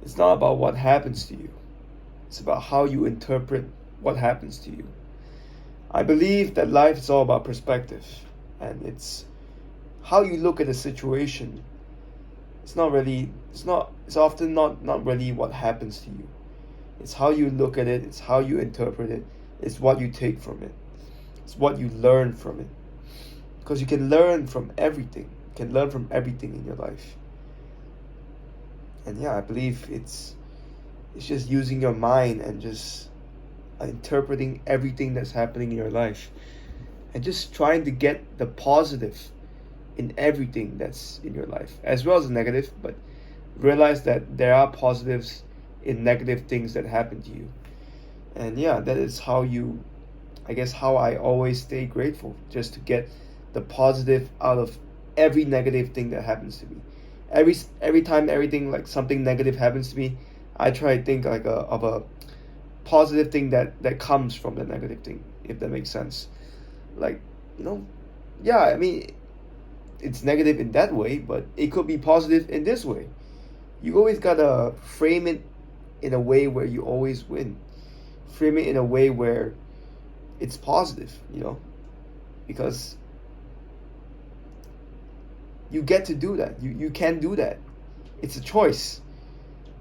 It's not about what happens to you. It's about how you interpret what happens to you. I believe that life is all about perspective, and it's how you look at a situation. It's often not really what happens to you. It's how you look at it, it's how you interpret it, it's what you take from it. It's what you learn from it. Because you can learn from everything. You can learn from everything in your life. And yeah, I believe it's just using your mind and just interpreting everything that's happening in your life, and just trying to get the positive in everything that's in your life, as well as the negative, but realize that there are positives in negative things that happen to you. And yeah, that is how you, I guess, how I always stay grateful, just to get the positive out of every negative thing that happens to me. Every time everything, like something negative happens to me, I try to think like of a positive thing that comes from the negative thing, if that makes sense. Like, you know, yeah, I mean, it's negative in that way, but it could be positive in this way. You always gotta frame it in a way where you always win. Frame it in a way where it's positive, because you get to do that. You can do that. It's a choice.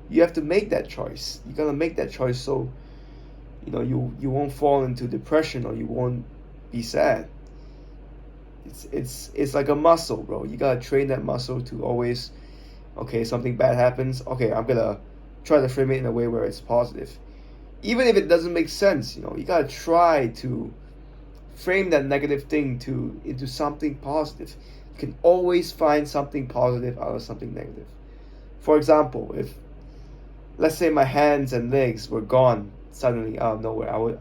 You have to make that choice. You gotta make that choice, so you won't fall into depression, or you won't be sad. It's like a muscle, bro. You gotta train that muscle to always, okay, something bad happens, okay, I'm gonna try to frame it in a way where it's positive. Even if it doesn't make sense, you gotta try to frame that negative thing into something positive. You can always find something positive out of something negative. For example, if, let's say, my hands and legs were gone suddenly out of nowhere,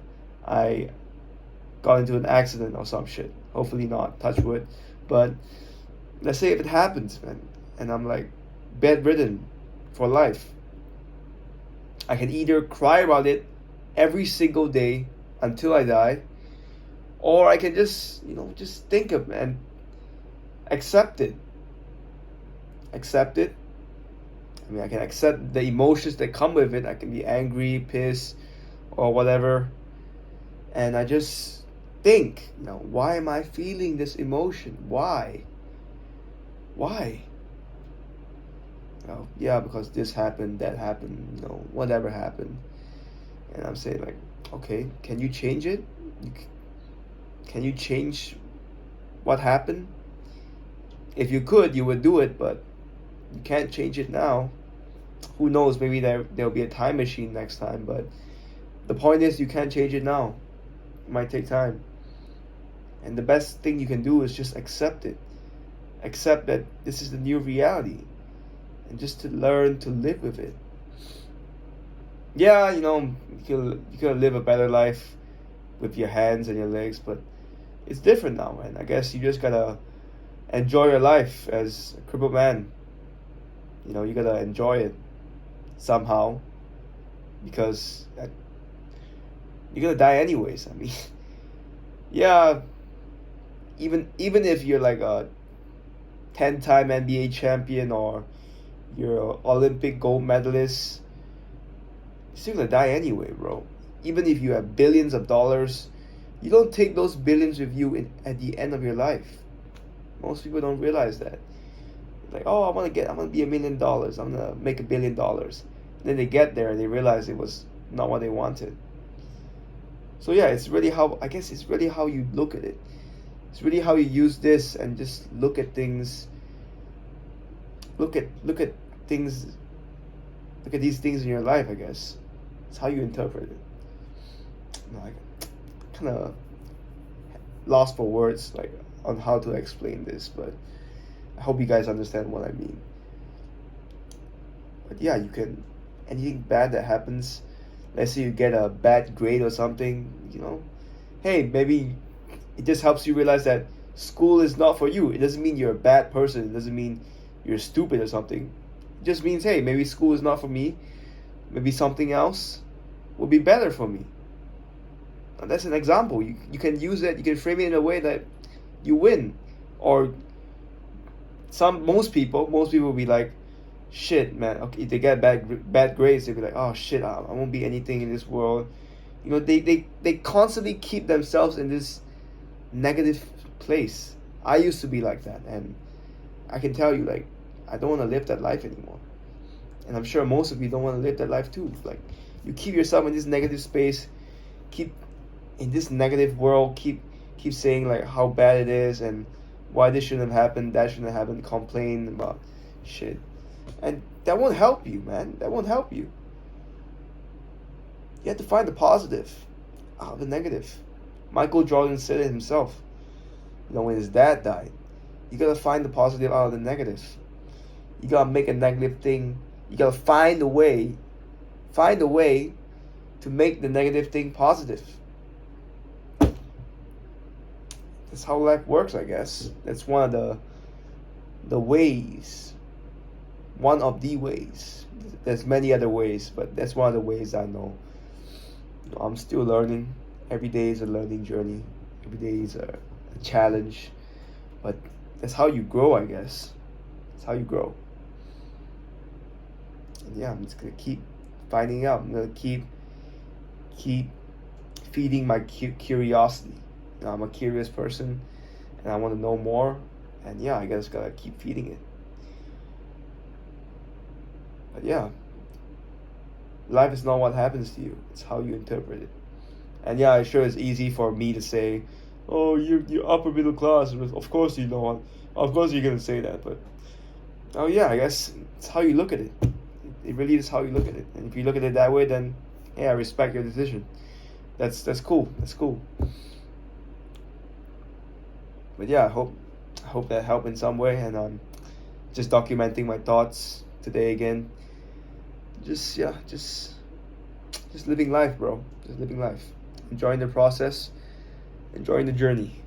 I got into an accident or some shit. Hopefully not, touch wood. But let's say if it happens, man, and I'm like bedridden for life, I can either cry about it every single day until I die, or I can just think of it and accept it. Accept it. I mean, I can accept the emotions that come with it. I can be angry, pissed, or whatever. And I just think, why am I feeling this emotion? Why? Yeah, because this happened, that happened, whatever happened. And I'm saying, like, okay, can you change it? Can you change what happened? If you could, you would do it, but you can't change it now. Who knows, maybe there'll be a time machine next time, but the point is, you can't change it now. It might take time. And the best thing you can do is just accept it. Accept that this is the new reality, and just to learn to live with it. Yeah, you can live a better life with your hands and your legs, but it's different now, man. I guess you just gotta enjoy your life as a crippled man. You gotta enjoy it somehow, because you're gonna die anyways. I mean, yeah, even if you're like a 10-time NBA champion, or you're an Olympic gold medalist, you're still gonna die anyway, bro. Even if you have billions of dollars, you don't take those billions with you at the end of your life. Most people don't realize that. Like, oh, I want to be $1 million. I'm gonna make $1 billion. And then they get there and they realize it was not what they wanted. So yeah, it's really how you look at it. It's really how you use this and just look at things. Look at things. Look at these things in your life. I guess it's how you interpret it. I kind of lost for words, like, on how to explain this, but I hope you guys understand what I mean. But yeah, anything bad that happens, let's say you get a bad grade or something, hey, maybe it just helps you realize that school is not for you. It doesn't mean you're a bad person. It doesn't mean you're stupid or something. It just means, hey, maybe school is not for me. Maybe something else will be better for me. And that's an example. You can use it, you can frame it in a way that you win. Or most people will be like, shit, man. Okay, if they get bad grades, they'll be like, oh shit, I won't be anything in this world. They constantly keep themselves in this negative place. I used to be like that, and I can tell you, like, I don't want to live that life anymore. And I'm sure most of you don't want to live that life too. Like, you keep yourself in this negative space, keep in this negative world, keep saying like how bad it is and why this shouldn't have happened, that shouldn't have happened, complain about shit. And that won't help you, man. That won't help you. You have to find the positive out of the negative. Michael Jordan said it himself. When his dad died, you gotta find the positive out of the negative. You gotta make a negative thing. You gotta find a way to make the negative thing positive. That's how life works, I guess. That's one of the ways. One of the ways. There's many other ways, but that's one of the ways I know. I'm still learning. Every day is a learning journey. Every day is a challenge. But that's how you grow, I guess. That's how you grow. And yeah, I'm just gonna keep finding out. I'm gonna keep feeding my curiosity. I'm a curious person, and I want to know more. And yeah, I guess gotta keep feeding it. But yeah, life is not what happens to you; it's how you interpret it. And yeah, sure, it's easy for me to say, "Oh, you're upper middle class." Of course, you know what. Of course, you're gonna say that. But oh yeah, I guess it's how you look at it. It really is how you look at it. And if you look at it that way, then yeah, I respect your decision. That's cool. That's cool. But yeah, I hope that helped in some way, and just documenting my thoughts today again. Just living life, bro. Just living life, enjoying the process, enjoying the journey.